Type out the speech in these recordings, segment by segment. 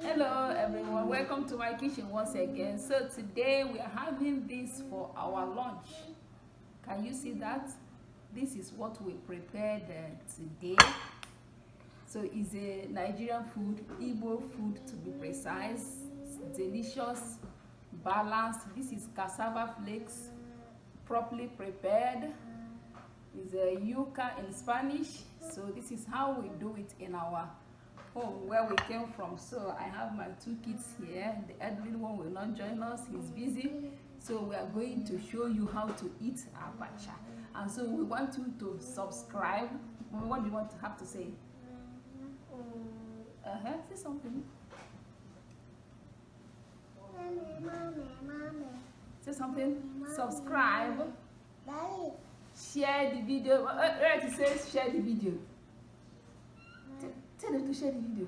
Hello everyone, welcome to my kitchen once again. So today we are having this for our lunch. Can you see that? This is what we prepared today. So it's a Nigerian food, Igbo food to be precise. It's delicious, balanced. This is cassava flakes, properly prepared. It's a yucca in Spanish. So this is how we do it in our home where we came from. So I have my two kids here. The elderly one will not join us, he's busy. So we are going to show you how to eat abacha. And so we want you to subscribe. What do you want to have to say? Say something. Say something. Subscribe. Share the video. Where it says share the video. Tell them to share the video.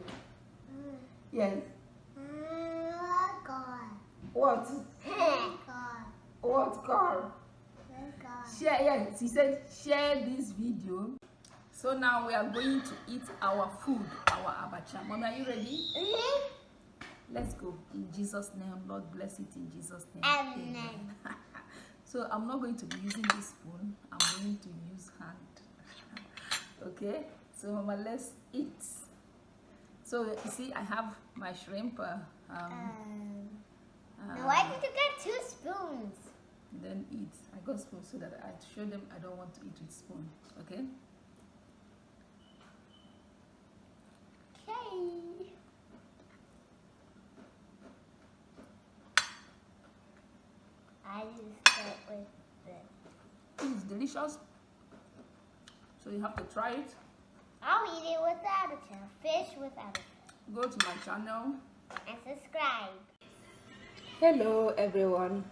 Yes. What? What car? Share. Yes. He said share this video. So now we are going to eat our food, our abacha. Mommy, are you ready? Let's go. In Jesus' name, Lord bless it in Jesus' name. Amen. So I'm not going to be using this spoon. I'm going to use hand. Okay. So Mama, let's eat. So you see, I have my shrimp. Why did you get 2 spoons? Then eat. I got spoons so that I show them I don't want to eat with spoon. Okay. Okay. I just start with this. It's delicious. So you have to try it. I'll eat it with Abacha. Fish with Abacha. Go to my channel and subscribe. Hello everyone,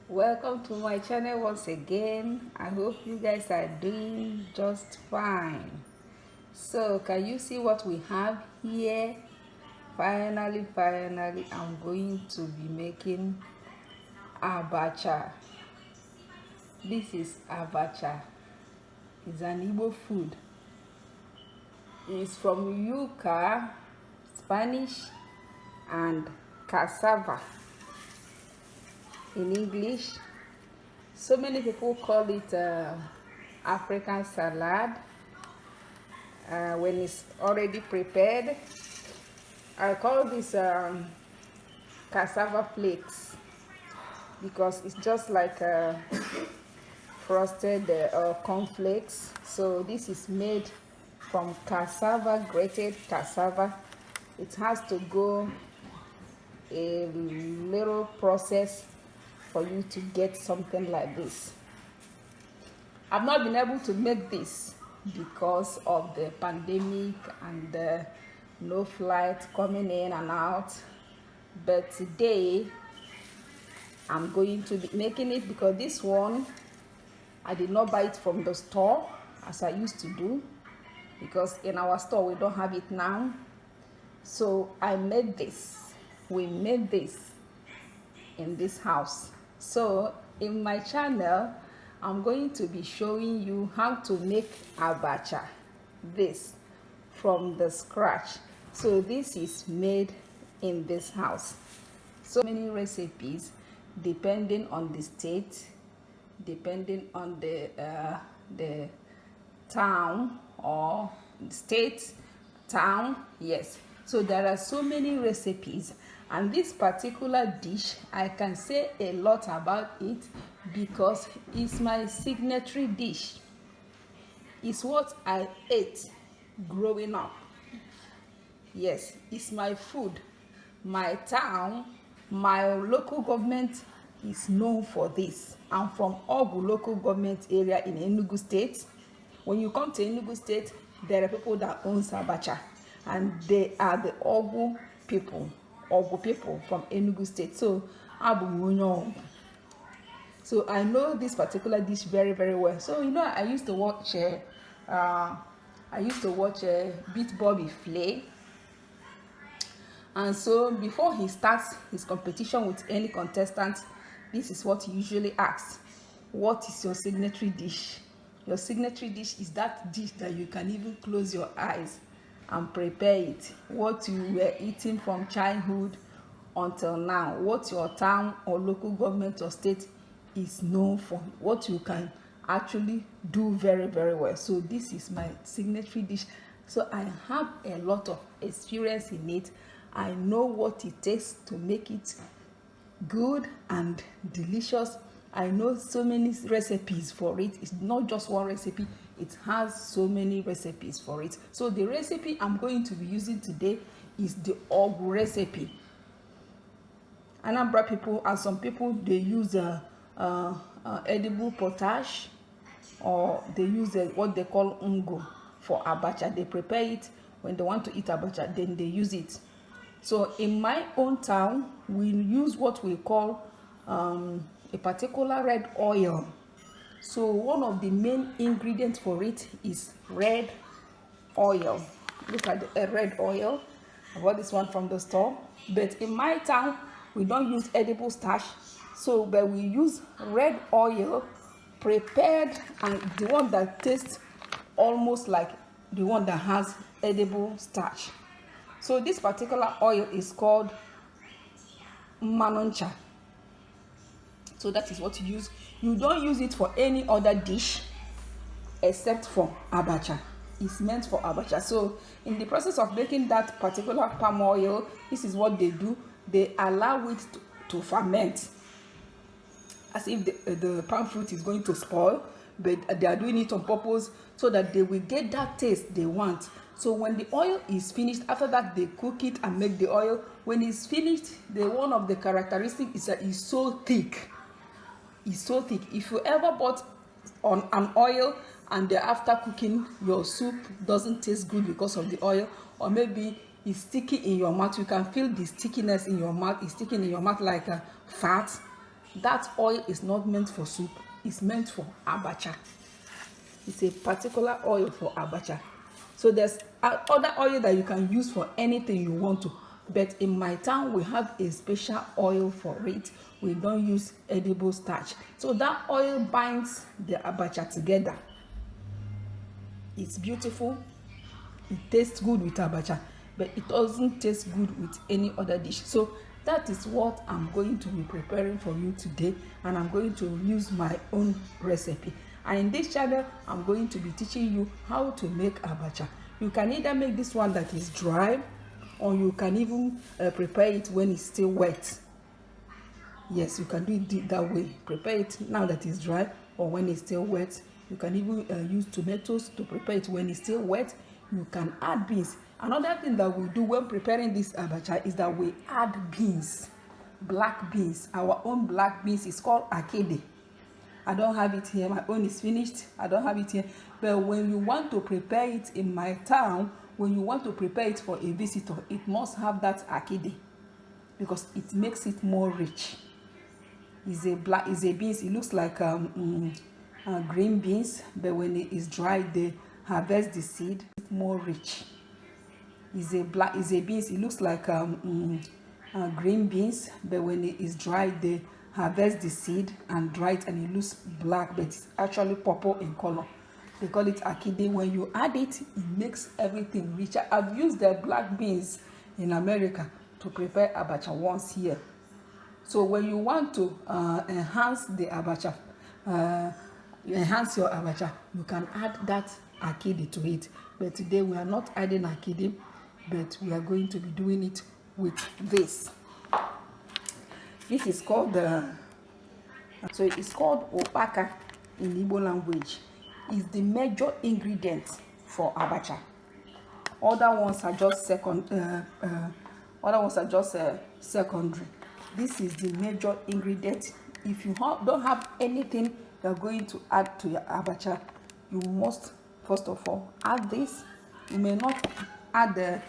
welcome to my channel once again. I hope you guys are doing just fine. So can you see what we have here? Finally I'm going to be making abacha. This is abacha. It's an Igbo food. It's from Yucca, Spanish, and Cassava in English. So many people call it African salad when it's already prepared. I call this cassava flakes because it's just like frosted cornflakes. So this is made from cassava, grated cassava. It has to go a little process for you to get something like this. I've not been able to make this because of the pandemic and the no flight coming in and out, but today I'm going to be making it because this one I did not buy it from the store as I used to do, because in our store we don't have it now. So I made this. We made this in this house. So in my channel I'm going to be showing you how to make abacha, this from the scratch. So this is made in this house. So many recipes depending on the state, depending on the town or state, town. Yes, so there are so many recipes, and this particular dish I can say a lot about it because it's my signature dish. It's what I ate growing up. Yes, it's my food. My town, my local government is known for this. I'm from Awgu local government area in Enugu state. When you come to Enugu state, there are people that own abacha, and they are the Awgu people from Enugu state. So so I know this particular dish very well. So you know, I used to watch Beat Bobby Flay, and so before he starts his competition with any contestant, this is what he usually asks: what is your signature dish? Your signature dish is that dish that you can even close your eyes and prepare it. What you were eating from childhood until now, what your town or local government or state is known for, what you can actually do very, very well. So this is my signature dish. So I have a lot of experience in it. I know what it takes to make it good and delicious. I know so many recipes for it. It's not just one recipe, it has so many recipes for it. So the recipe I'm going to be using today is the Awgu recipe. Anambra people and some people, they use edible potash, or they use what they call ungo for abacha. They prepare it when they want to eat abacha, then they use it. So in my own town, we use what we call a particular red oil. So one of the main ingredients for it is red oil. Look at the red oil. I bought this one from the store. But in my town, we don't use edible starch. So, but we use red oil prepared, and the one that tastes almost like the one that has edible starch. So this particular oil is called manoncha. So that is what you use. You don't use it for any other dish except for abacha. It's meant for abacha. So in the process of making that particular palm oil, this is what they do. They allow it to ferment, as if the palm fruit is going to spoil, but they are doing it on purpose so that they will get that taste they want. So when the oil is finished, after that they cook it and make the oil. When it's finished, one of the characteristics is that it's so thick. It's so thick. If you ever bought on an oil and after cooking your soup doesn't taste good because of the oil, or maybe it's sticky in your mouth, you can feel the stickiness in your mouth. It's sticking in your mouth like fat. That oil is not meant for soup. It's meant for abacha. It's a particular oil for abacha. So there's other oil that you can use for anything you want to, but in my town we have a special oil for it. We don't use edible starch. So that oil binds the abacha together. It's beautiful. It tastes good with abacha, but it doesn't taste good with any other dish. So that is what I'm going to be preparing for you today, and I'm going to use my own recipe. And in this channel, I'm going to be teaching you how to make abacha. You can either make this one that is dry, or you can even prepare it when it's still wet. Yes, you can do it that way. Prepare it now that it's dry, or when it's still wet. You can even use tomatoes to prepare it when it's still wet. You can add beans. Another thing that we do when preparing this abacha is that we add beans, black beans. Our own black beans is called akede. I don't have it here. My own is finished. I don't have it here. But when you want to prepare it in my town, when you want to prepare it for a visitor, it must have that akede because it makes it more rich. It's a beans. It looks like green beans, but when it is dry, they harvest the seed. It's more rich. It's a beans. It looks like green beans, but when it is dry, they harvest the seed and dry it, and it looks black, but it's actually purple in color. They call it akide. When you add it, it makes everything richer. I've used the black beans in America to prepare abacha once here. So when you want to enhance the abacha, enhance your abacha, you can add that akide to it. But today we are not adding akide, but we are going to be doing it with this. This is called so it's called Abacha in Igbo language. It's the major ingredient for abacha. Other ones are just secondary. This is the major ingredient. If you don't have anything you're going to add to your abacha, you must first of all add this. You may not add the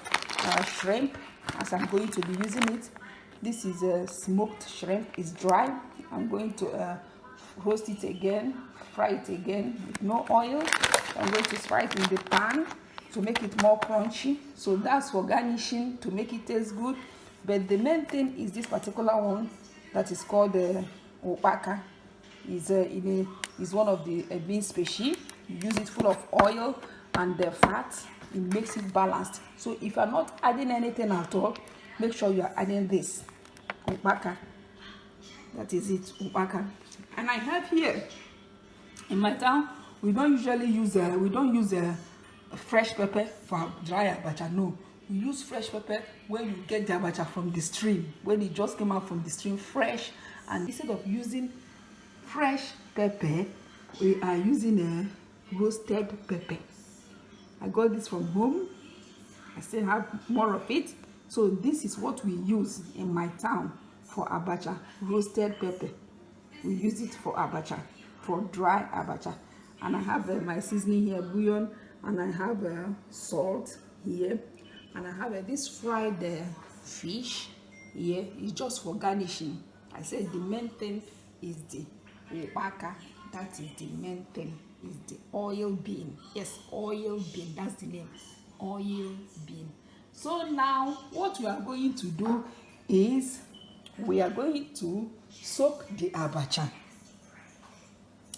shrimp, as I'm going to be using it. This is a smoked shrimp. It's dry. I'm going to roast it again, fry it again with no oil. I'm going to fry it in the pan to make it more crunchy. So that's for garnishing, to make it taste good. But the main thing is this particular one that is called Abacha. Is one of the bean species. You use it full of oil and the fat. it makes it balanced. So if you are not adding anything at all, make sure you are adding this Abacha. That is it, Abacha. And I have here in my town, we don't usually use fresh pepper for dry Abacha. No, we use fresh pepper when you get the Abacha from the stream, when it just came out from the stream fresh. And instead of using fresh pepper, we are using a roasted pepper. I got this from home. I still have more of it. So this is what we use in my town for Abacha, roasted pepper. We use it for Abacha, for dry Abacha. And I have my seasoning here, bouillon, and I have salt here, and I have this fried fish here. It's just for garnishing. I said the main thing is the Abacha. That is the main thing, is the oil bean. Yes, oil bean, that's the name, oil bean. So now what we are going to do is we are going to soak the Abacha.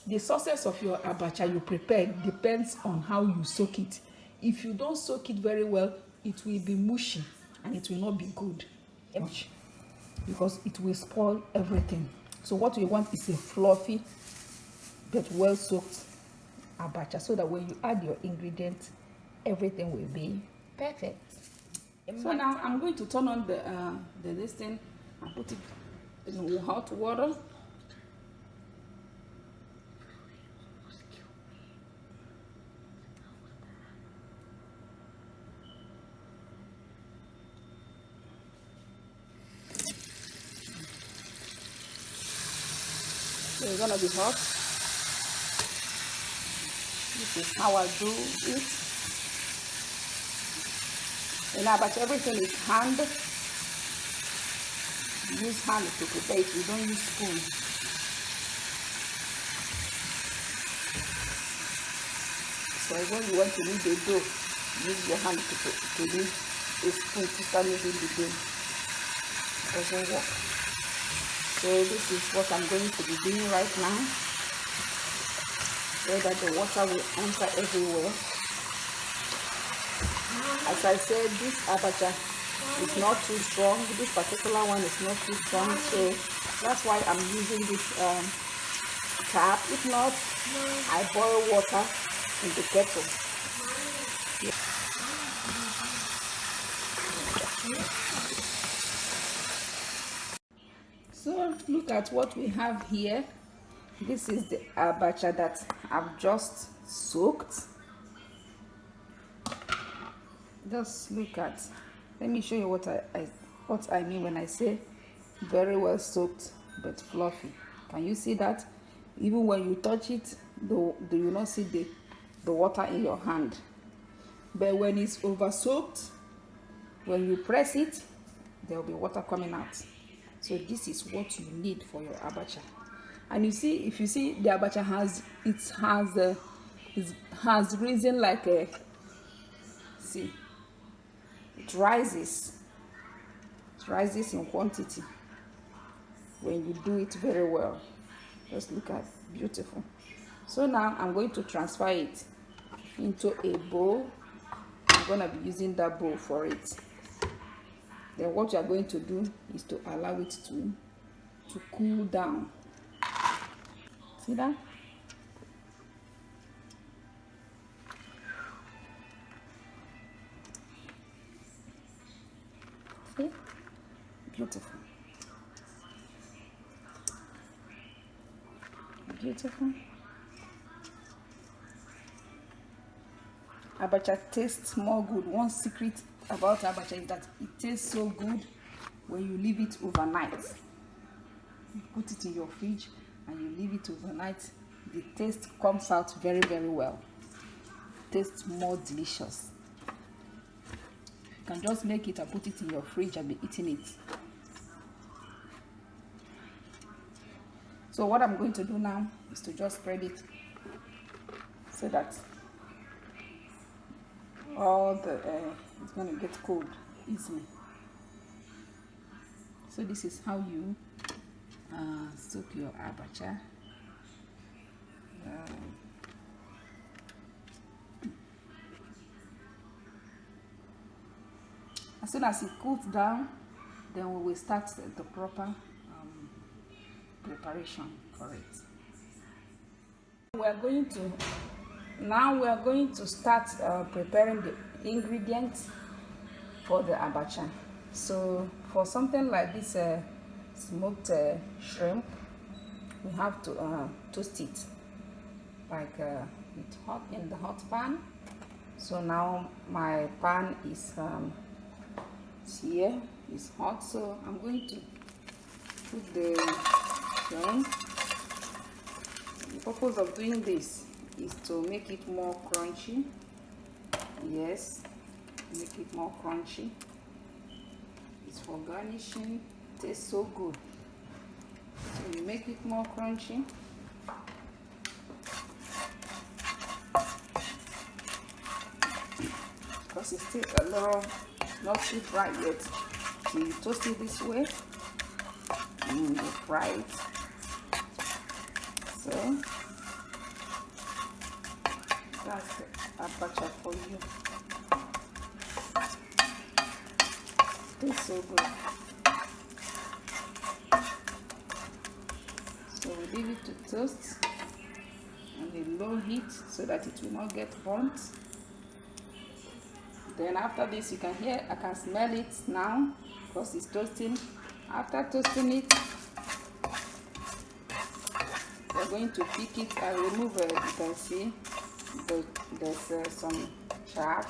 The success of your Abacha you prepare depends on how you soak it. If you don't soak it very well, it will be mushy and it will not be good, because it will spoil everything. So what we want is a fluffy but well soaked Abacha, so that when you add your ingredients, everything will be perfect. So now I'm going to turn on this thing and put it in hot water. So it's gonna be hot. This is how I do it. And now, but everything is hand. You use hand to prepare it. You don't use spoon. So when you want to knead the dough, use your hand to knead a spoon to start kneading the dough. It doesn't work. So this is what I'm going to be doing right now, so that the water will enter everywhere. As I said, this Abacha is not too strong. This particular one is not too strong, so that's why I'm using this tap. If not, I boil water in the kettle. So look at what we have here. This is the Abacha that I've just soaked. Just look at, let me show you what I mean when I say very well soaked but fluffy. Can you see that? Even when you touch it, do you not see the water in your hand? But when it's over soaked, when you press it, there will be water coming out. So this is what you need for your Abacha. And you see, if you see, the Abacha has risen like a, see, it rises in quantity when you do it very well. Just look at, beautiful. So now I'm going to transfer it into a bowl. I'm going to be using that bowl for it. Then what you are going to do is to allow it to cool down. See that? See? Beautiful. Beautiful. Abacha tastes more good. One secret about Abacha is that it tastes so good when you leave it overnight. You put it in your fridge and you leave it overnight, the taste comes out very, very well. Tastes more delicious. You can just make it and put it in your fridge and be eating it. So what I'm going to do now is to just spread it so that all the it's going to get cold easily. So this is how you soak your Abacha. As soon as it cools down, then we will start the proper preparation for it. We are going to start preparing the ingredients for the abacha. So for something like this smoked shrimp, we have to toast it like in the hot pan. So now my pan is here, it's hot, so I'm going to put the shrimp. The purpose of doing this is to make it more crunchy. Yes, make it more crunchy. It's for garnishing. It tastes so good. So you make it more crunchy. Because it's still a little not too fried yet. So you toast it this way and you fry it. So that's the abacha for you. Tastes so good. So we leave it to toast on a low heat so that it will not get burnt. Then after this, you can hear, I can smell it now because it's toasting. After toasting it, we're going to pick it and remove it. You can see there's some chaff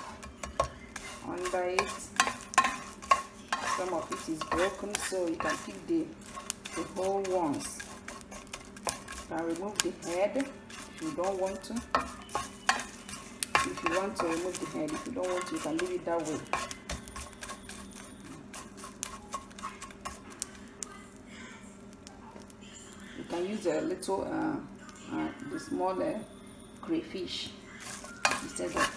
under it. Some of it is broken, so you can pick the whole ones. You can remove the head if you don't want to. If you want to remove the head, if you don't want to, you can leave it that way. You can use a little, the small crayfish instead of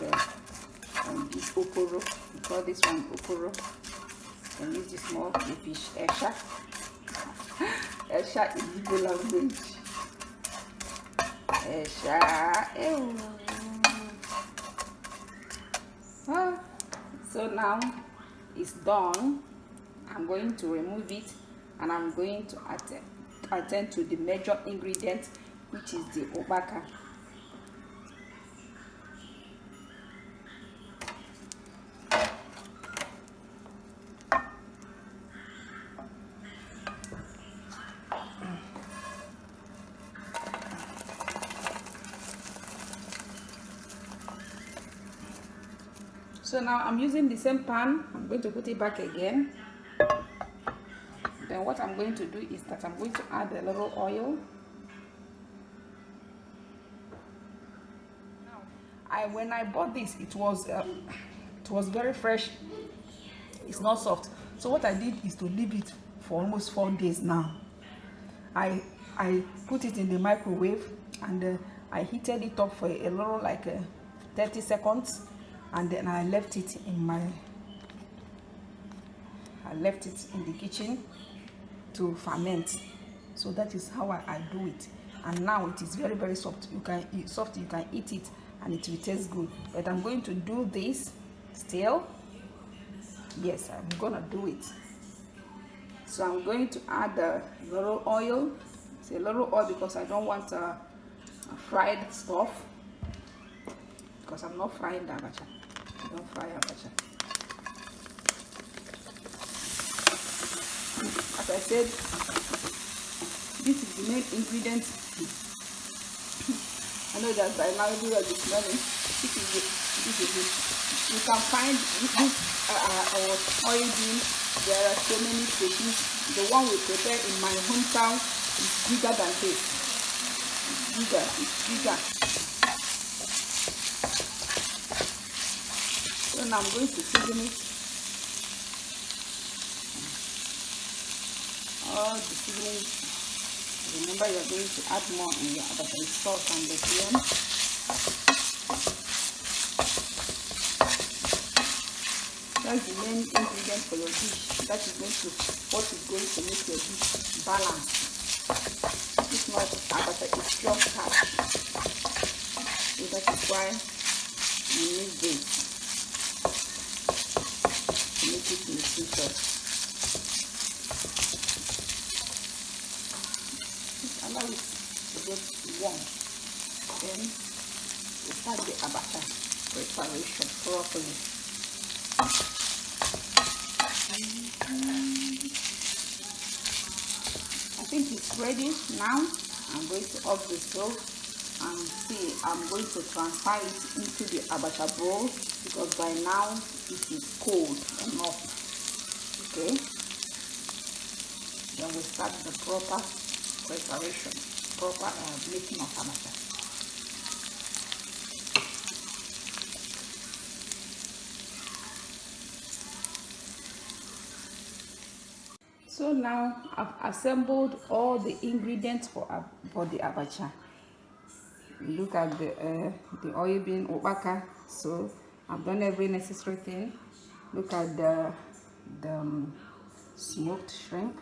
this oporo. We call this one oporo. You can use the small crayfish, esha. Esha is Igbo language. Esha. So now it's done. I'm going to remove it and I'm going to attend to the major ingredient, which is the Abacha. So now I'm using the same pan. I'm going to put it back again. Then what I'm going to do is that I'm going to add a little oil. When I bought this, it was very fresh. It's not soft. So what I did is to leave it for almost 4 days now. I put it in the microwave and I heated it up for a little, like 30 seconds. And then I left it in the kitchen to ferment. So that is how I do it. And now it is very, very soft. You can eat it and it will taste good. But I'm going to do this still. Yes, I'm gonna do it. So I'm going to add a little oil. It's a little oil because I don't want fried stuff. Because I'm not frying the abacha. I don't fry abacha. As I said, this is the main ingredient. I know that by now everywhere is smelling. This is it. You can find this our oil bean. There are so many places. The one we prepare in my hometown is bigger than this. It's bigger. So now I'm going to season it. All the seasoning. Remember, you're going to add more in your abacha, salt and the bouillon. That's the main ingredient for your dish. That is what is going to make your dish balanced. If not, abacha is pure starch. So that is why you need this to make it preparation properly. I think it's ready now. I'm going to off the stove and see, I'm going to transfer it into the abacha bowl because by now it is cold enough. Okay, then we start the proper preparation, proper making of abacha. So now I've assembled all the ingredients for the abacha. Look at the oil bean Abacha. So I've done every necessary thing. Look at the smoked shrimp.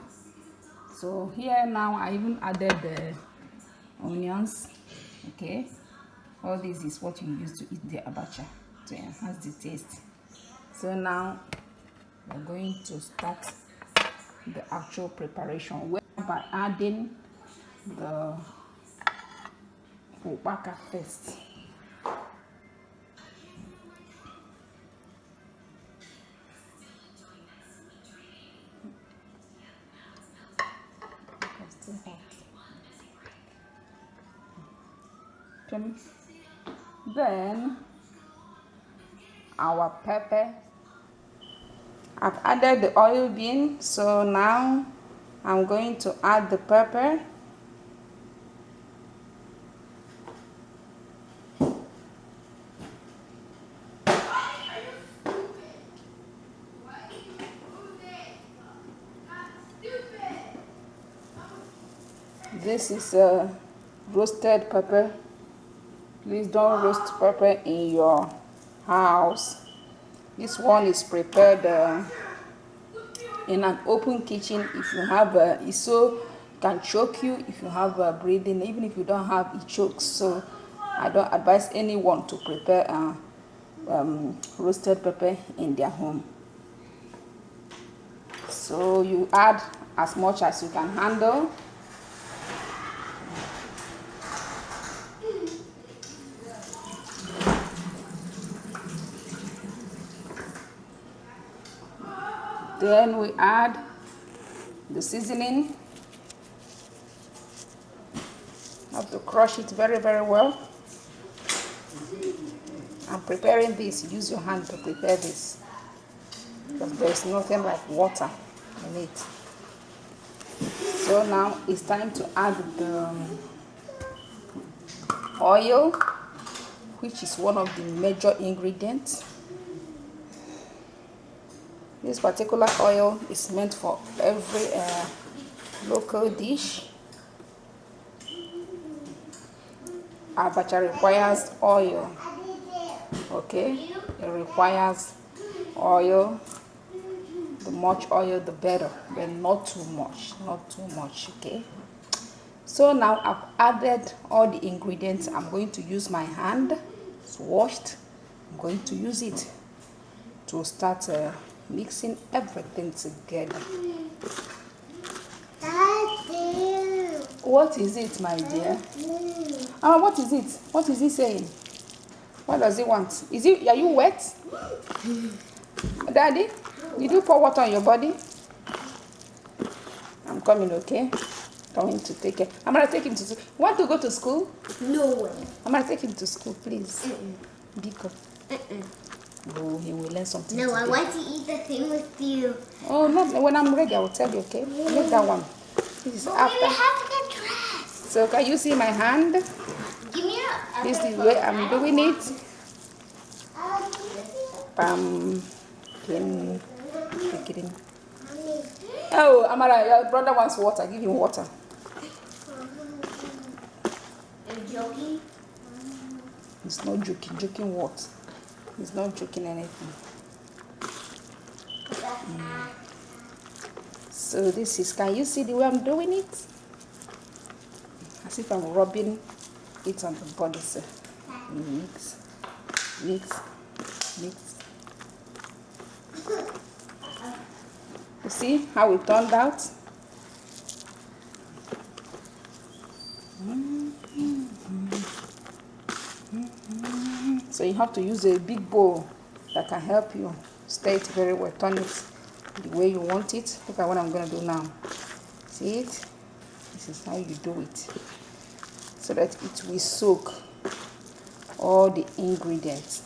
So here now I even added the onions. Okay, all this is what you use to eat the abacha to enhance the taste. So now we're going to start the actual preparation by adding the Abacha first. Then our pepper. I've added the oil bean, so now I'm going to add the pepper. This is a roasted pepper. Please don't roast pepper in your house. This one is prepared in an open kitchen. If you have it so can choke you if you have breathing. Even if you don't have, it chokes. So I don't advise anyone to prepare roasted pepper in their home. So you add as much as you can handle. Then we add the seasoning. You have to crush it very, very well. I'm preparing this. Use your hand to prepare this because there's nothing like water in it. So now it's time to add the oil, which is one of the major ingredients. This particular oil is meant for every local dish. Abacha requires oil. Okay, it requires oil. The much oil, the better, but not too much. Not too much. Okay. So now I've added all the ingredients. I'm going to use my hand. It's washed. I'm going to use it to start mixing everything together. Daddy. What is it, my dear? What is it? What is he saying? What does he want? Are you wet? Daddy, did you pour water on your body? I'm coming, okay? Coming to take care. I'm gonna take him to school. You want to go to school? No way. I'm gonna take him to school, please. Biko. Oh, he will learn something. No, today. I want to eat the thing with you. Oh, no, when I'm ready, I will tell you, okay? Make that one. This is after. We have to get dressed. So, can you see my hand? Give me a This is the way I'm doing it. Take it in. Oh, Amara, your brother wants water. Give him water. Are you joking? He's not joking. Joking what? He's not joking anything. So this is, can you see the way I'm doing it? As if I'm rubbing it on the body. So mix, mix, mix. You see how it turned out? So you have to use a big bowl that can help you stir it very well. Turn it the way you want it. Look at what I'm going to do now. See it? This is how you do it, so that it will soak all the ingredients.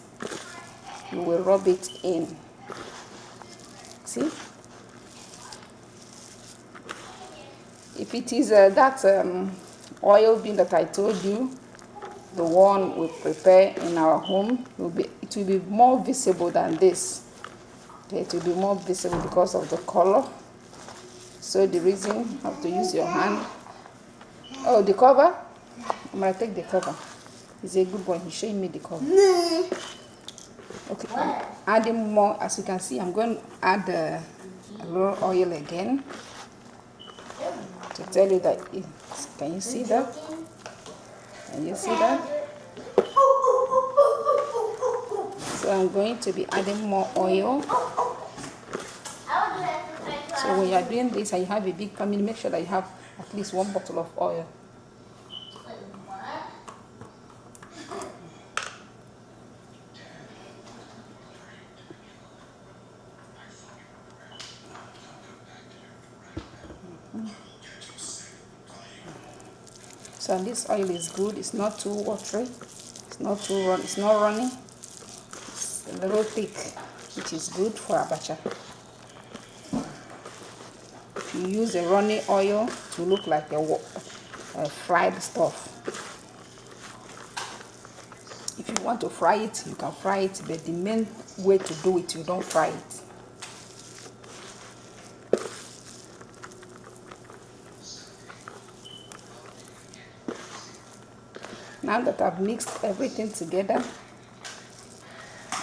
You will rub it in. See? If it is that oil bean that I told you, the one we prepare in our home, it will be more visible than this. Okay, it will be more visible because of the color. So the reason you have to use your hand. Oh, the cover? I'm going to take the cover. He's a good boy. He's showing me the cover. Okay, I'm adding more. As you can see, I'm going to add a little oil again to tell you that. Can you see that? Can you see that? So I'm going to be adding more oil. So when you are doing this and you have a big family, make sure that you have at least 1 bottle of oil. So this oil is good. It's not too watery. It's not too run. It's not runny. It's a little thick, which is good for abacha. If you use a runny oil, to look like a fried stuff. If you want to fry it, you can fry it, but the main way to do it, you don't fry it. Now that I've mixed everything together,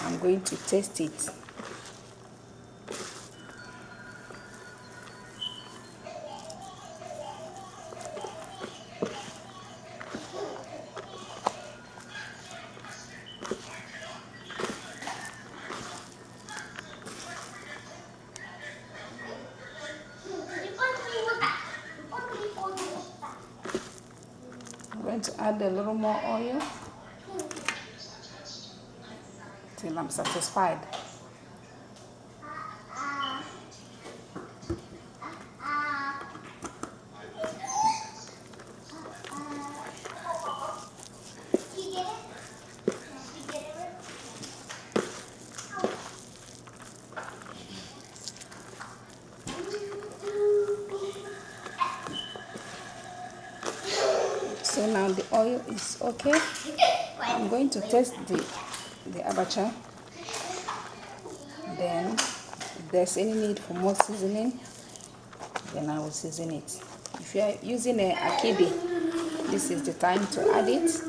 I'm going to taste it. I'm going to add a little more oil till I'm satisfied. So now the oil is okay. I'm going to test the abacha. Then if there's any need for more seasoning, then I will season it. If you are using a akidi, this is the time to add it.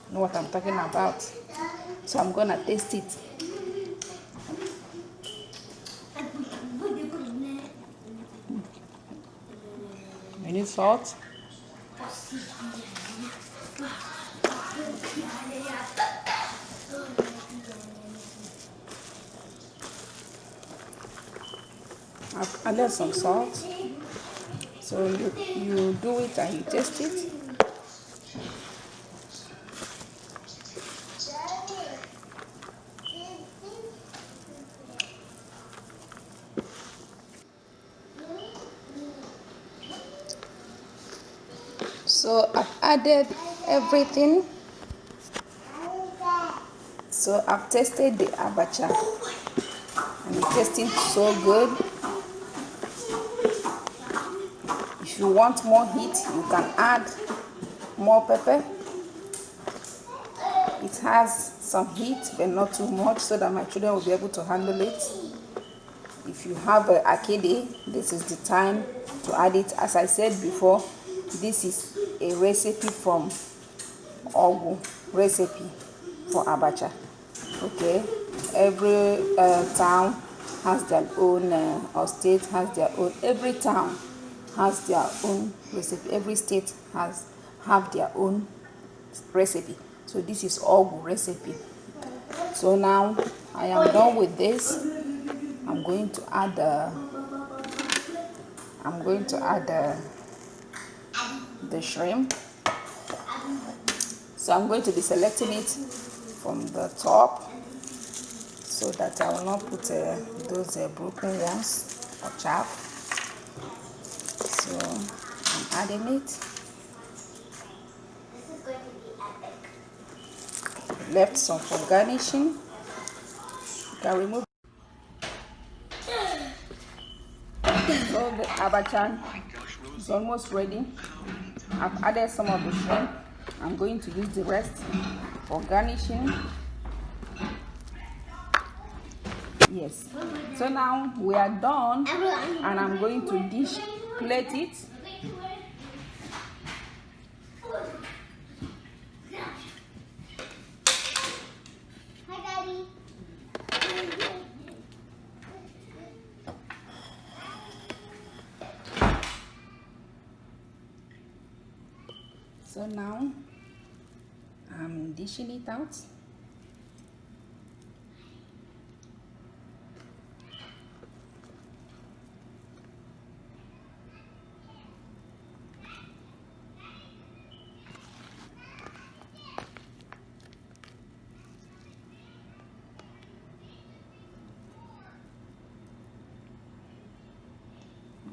You know what I'm talking about. So I'm gonna taste it. You need salt? I've added some salt. So you do it and you taste it. So I've added everything. So I've tasted the abacha and it's tasting so good. If you want more heat, you can add more pepper. It has some heat but not too much, so that my children will be able to handle it. If you have a akidi, this is the time to add it. As I said before, this is a recipe from Awgu recipe for abacha. Okay, every town has their own, or state has their own. Every town has their own recipe. Every state have their own recipe. So this is Awgu recipe. So now I am done with this. I'm going to add the shrimp. So I'm going to be selecting it from the top so that I will not put those broken ones or chaff. So I'm adding it. This is going to be epic. Left some for garnishing. You can remove. So the abacha is almost ready. I've added some of the shrimp. I'm going to use the rest for garnishing. Yes. So now we are done, and I'm going to plate it. Hi, Daddy. So now I'm dishing it out.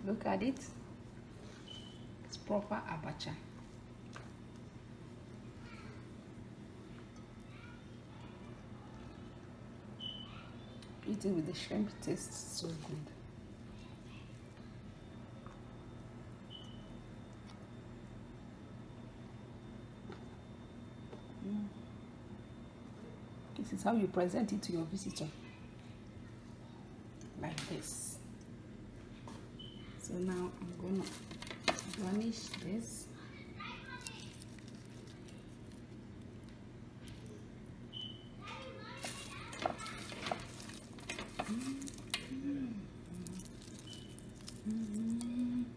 Look at it. It's proper abacha. Eating with the shrimp tastes so good. This is how you present it to your visitor. Like this. So now I'm gonna garnish this.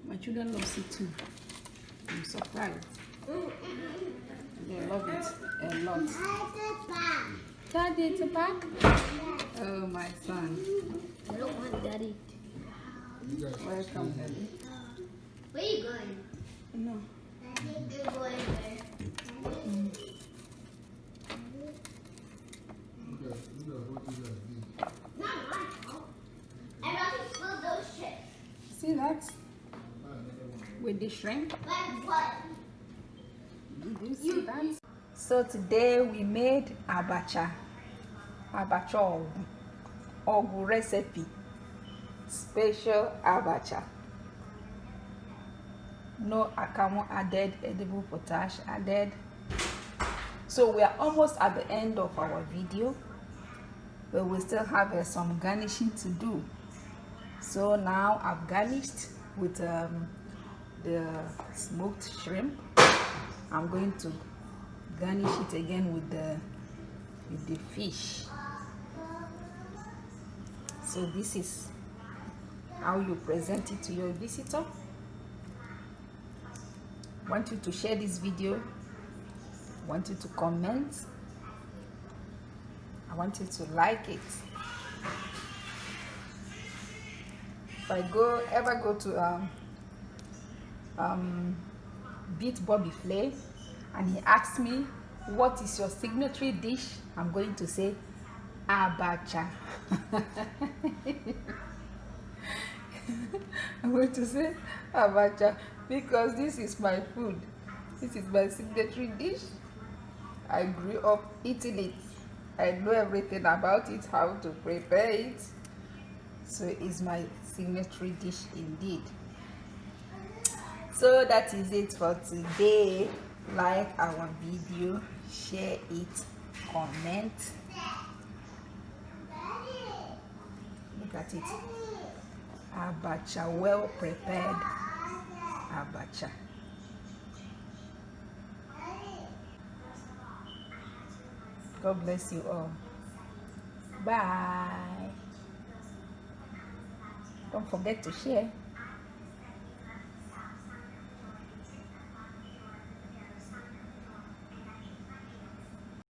My children love it too. I'm surprised. They love it a lot. Daddy, it's a pack? Oh, my son. I don't want Daddy. Welcome, Daddy. Where are you going? No. I think you're going there. Not my fault. I already spilled those chips. See that? With the shrimp. Like what? Did you see that? So today we made abacha. Abacha Awgu recipe. Special abacha. No akamu added, edible potash added. So we are almost at the end of our video, but we still have some garnishing to do. So now I've garnished with the smoked shrimp. I'm going to garnish it again with the fish. So this is how you present it to your visitor. I want you to share this video. I want you to comment. I want you to like it. If I ever go to Beat Bobby Flay and he asks me, what is your signature dish? I'm going to say abacha. I'm going to say abacha because this is my food. This is my signature dish. I grew up eating it. I know everything about it, how to prepare it. So it's my signature dish indeed. So that is it for today. Like our video, share it, comment. Look at it. Abacha, well prepared abacha. God bless you all. Bye. Don't forget to share.